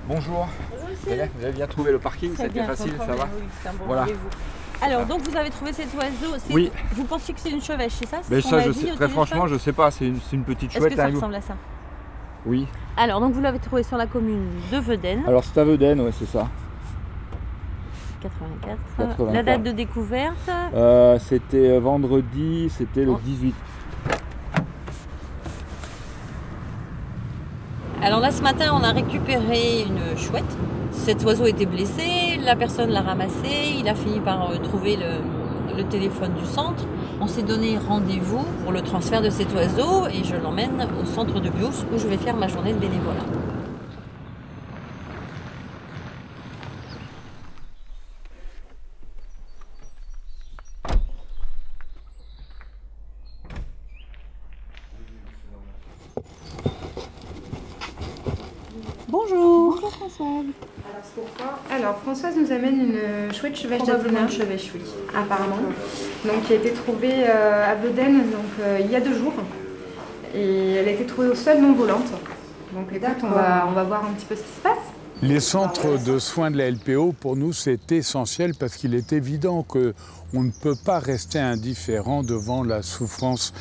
Bonjour. Vous avez bien trouvé le parking, c'était facile, ça va? Oui, c'est un bon voilà. rendez-vous. Alors, donc vous avez trouvé cet oiseau. Oui. Vous pensiez que c'est une chevêche, c'est ça? Mais ça, très franchement, je sais pas, c'est une petite chouette. Est-ce que ça ressemble à ça? Oui. Alors, donc vous l'avez trouvé sur la commune de Vedène. Alors, c'est à Vedène, ouais, c'est ça. 84. La date de découverte? C'était vendredi, c'était le 18. Alors là, ce matin, on a récupéré une chouette. Cet oiseau était blessé, la personne l'a ramassé, il a fini par trouver le téléphone du centre. On s'est donné rendez-vous pour le transfert de cet oiseau et je l'emmène au centre de Bios où je vais faire ma journée de bénévolat. Bonjour. Bonjour Françoise. Alors Françoise nous amène une chouette chevêche d'Athéna. chevêche, oui. Apparemment. Donc qui a été trouvée à Vedène il y a 2 jours. Et elle a été trouvée au sol non volante. Donc écoute, on va voir un petit peu ce qui se passe. Les centres de soins de la LPO, pour nous, c'est essentiel parce qu'il est évident qu'on ne peut pas rester indifférent devant la souffrance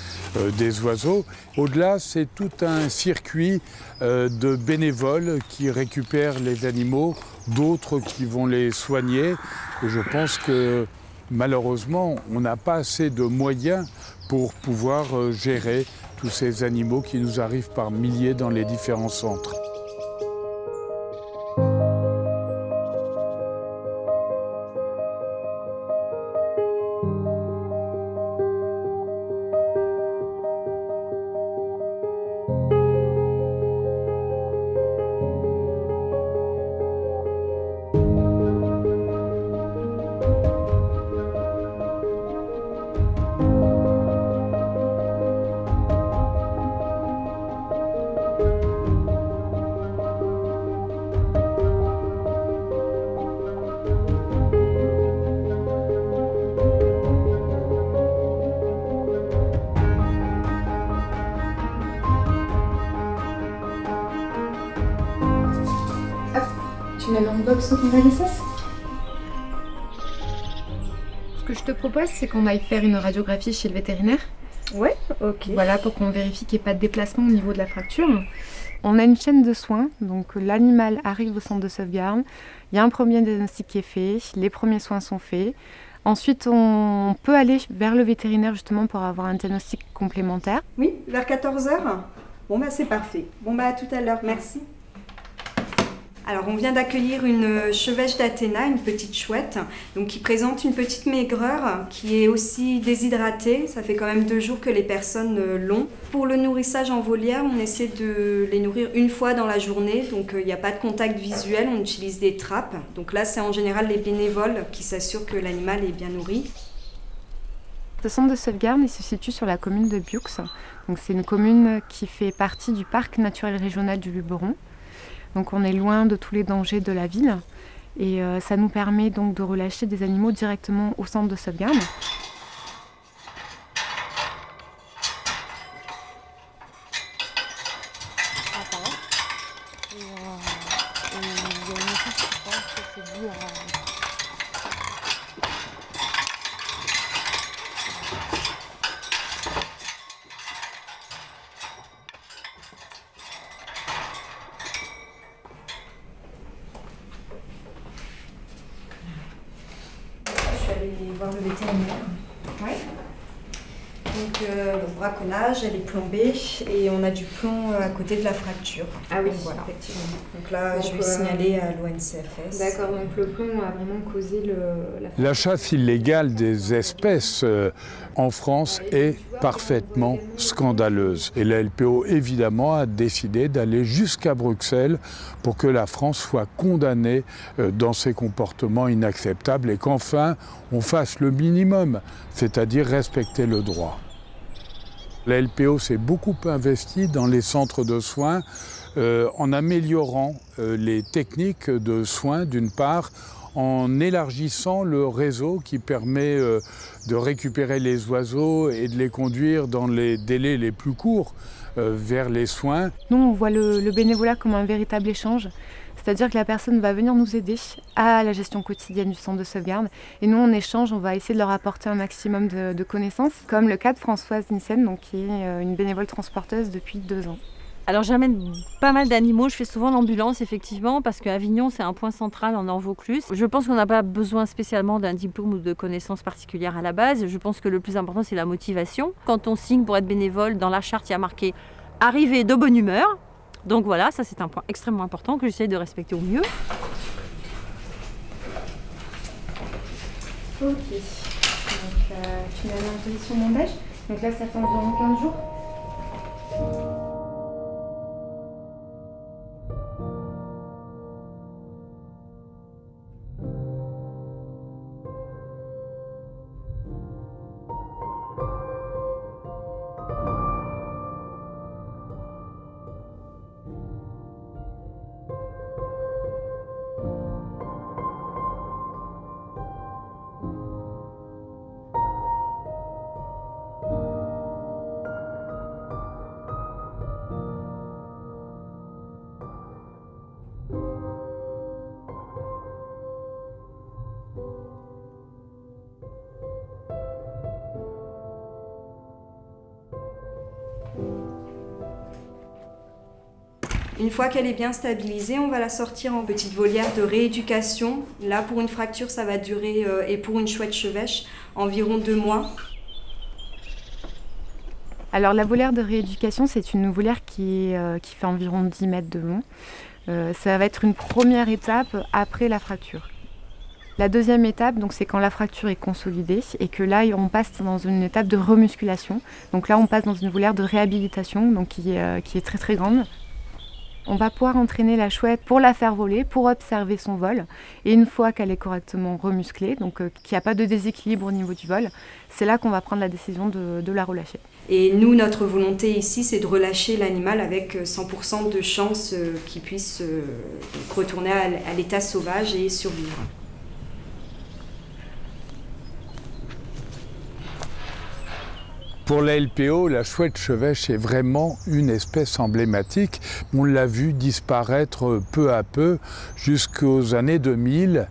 des oiseaux. Au-delà, c'est tout un circuit de bénévoles qui récupèrent les animaux, d'autres qui vont les soigner. Et je pense que malheureusement, on n'a pas assez de moyens pour pouvoir gérer tous ces animaux qui nous arrivent par milliers dans les différents centres. Tu mets dans le box où on va laisser. Ce que je te propose, c'est qu'on aille faire une radiographie chez le vétérinaire. Ouais, ok. Voilà, pour qu'on vérifie qu'il n'y ait pas de déplacement au niveau de la fracture. On a une chaîne de soins, donc l'animal arrive au centre de sauvegarde, il y a un premier diagnostic qui est fait, les premiers soins sont faits. Ensuite, on peut aller vers le vétérinaire justement pour avoir un diagnostic complémentaire. Oui, vers 14 h. Bon bah c'est parfait. Bon bah à tout à l'heure, merci. Alors on vient d'accueillir une chevêche d'Athéna, une petite chouette, donc qui présente une petite maigreur, qui est aussi déshydratée. Ça fait quand même 2 jours que les personnes l'ont. Pour le nourrissage en volière, on essaie de les nourrir une fois dans la journée, donc il n'y a pas de contact visuel, on utilise des trappes. Donc là c'est en général les bénévoles qui s'assurent que l'animal est bien nourri. Ce centre de sauvegarde il se situe sur la commune de Bious. Donc c'est une commune qui fait partie du parc naturel régional du Luberon. Donc on est loin de tous les dangers de la ville et ça nous permet donc de relâcher des animaux directement au centre de sauvegarde. Je suis allée voir le vétérinaire. Ouais. Donc le braconnage, elle est plombée et on a du plomb à côté de la fracture. Ah oui, voilà. effectivement. Donc là, Donc, je vais signaler à l'ONCFS. D'accord, donc le plomb a vraiment causé La chasse illégale des espèces en France est parfaitement scandaleuse. Et la LPO, évidemment, a décidé d'aller jusqu'à Bruxelles pour que la France soit condamnée dans ses comportements inacceptables et qu'enfin, on fasse le minimum, c'est-à-dire respecter le droit. La LPO s'est beaucoup investie dans les centres de soins en améliorant les techniques de soins, d'une part, en élargissant le réseau qui permet de récupérer les oiseaux et de les conduire dans les délais les plus courts vers les soins. Nous, on voit le bénévolat comme un véritable échange. C'est-à-dire que la personne va venir nous aider à la gestion quotidienne du centre de sauvegarde. Et nous, en échange, on va essayer de leur apporter un maximum de connaissances, comme le cas de Françoise Nissen, donc, qui est une bénévole transporteuse depuis 2 ans. Alors j'amène pas mal d'animaux, je fais souvent l'ambulance effectivement parce qu'Avignon c'est un point central en Nord-Vaucluse. Je pense qu'on n'a pas besoin spécialement d'un diplôme ou de connaissances particulières à la base. Je pense que le plus important c'est la motivation. Quand on signe pour être bénévole, dans la charte il y a marqué « Arriver de bonne humeur ». Donc voilà, ça c'est un point extrêmement important que j'essaie de respecter au mieux. Ok, donc tu m'as mis en position bandage. Donc là ça fait environ 15 jours. Une fois qu'elle est bien stabilisée, on va la sortir en petite volière de rééducation. Là, pour une fracture, ça va durer, et pour une chouette chevêche, environ 2 mois. Alors la volière de rééducation, c'est une volière qui fait environ 10 mètres de long. Ça va être une première étape après la fracture. La deuxième étape, donc, c'est quand la fracture est consolidée et que là, on passe dans une étape de remusculation. Donc là, on passe dans une volière de réhabilitation donc, qui est très très grande. On va pouvoir entraîner la chouette pour la faire voler, pour observer son vol. Et une fois qu'elle est correctement remusclée, donc qu'il n'y a pas de déséquilibre au niveau du vol, c'est là qu'on va prendre la décision de la relâcher. Et nous, notre volonté ici, c'est de relâcher l'animal avec 100% de chance qu'il puisse retourner à l'état sauvage et survivre. Pour la LPO, la chouette chevêche est vraiment une espèce emblématique. On l'a vu disparaître peu à peu jusqu'aux années 2000.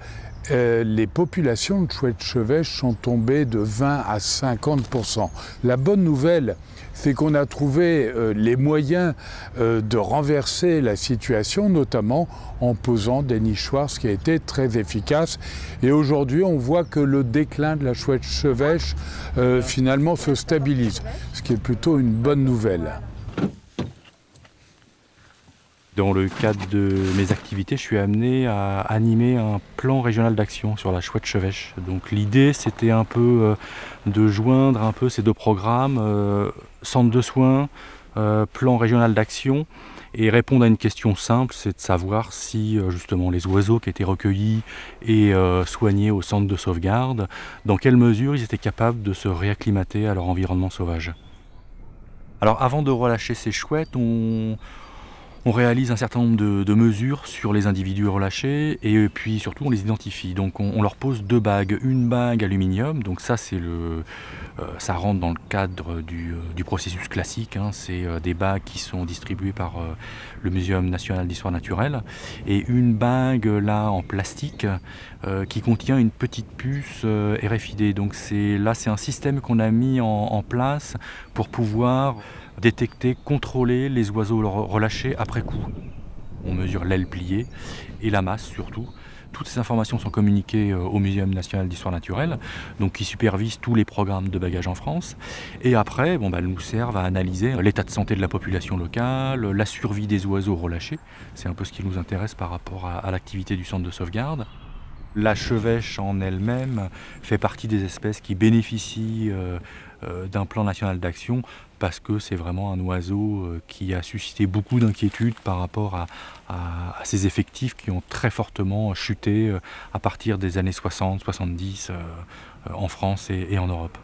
Les populations de chouettes chevêches sont tombées de 20 à 50%. La bonne nouvelle, c'est qu'on a trouvé les moyens de renverser la situation, notamment en posant des nichoirs, ce qui a été très efficace. Et aujourd'hui, on voit que le déclin de la chouette chevêche finalement se stabilise, ce qui est plutôt une bonne nouvelle. Dans le cadre de mes activités, je suis amené à animer un plan régional d'action sur la chouette chevêche. Donc l'idée, c'était un peu de joindre un peu ces 2 programmes, centre de soins, plan régional d'action, et répondre à une question simple, c'est de savoir si justement les oiseaux qui étaient recueillis et soignés au centre de sauvegarde, dans quelle mesure ils étaient capables de se réacclimater à leur environnement sauvage. Alors avant de relâcher ces chouettes, on réalise un certain nombre de mesures sur les individus relâchés et puis surtout on les identifie. Donc on leur pose 2 bagues, une bague aluminium, donc ça c'est ça rentre dans le cadre du processus classique, hein. C'est des bagues qui sont distribuées par le Muséum national d'histoire naturelle, et une bague là en plastique qui contient une petite puce RFID. Donc là c'est un système qu'on a mis en place pour pouvoir détecter, contrôler les oiseaux relâchés après coup. On mesure l'aile pliée et la masse surtout. Toutes ces informations sont communiquées au Muséum national d'histoire naturelle, donc qui supervise tous les programmes de bagages en France. Et après, elles nous servent à analyser l'état de santé de la population locale, la survie des oiseaux relâchés. C'est un peu ce qui nous intéresse par rapport à l'activité du centre de sauvegarde. La chevêche en elle-même fait partie des espèces qui bénéficient d'un plan national d'action parce que c'est vraiment un oiseau qui a suscité beaucoup d'inquiétudes par rapport à ses effectifs qui ont très fortement chuté à partir des années 60-70 en France et en Europe.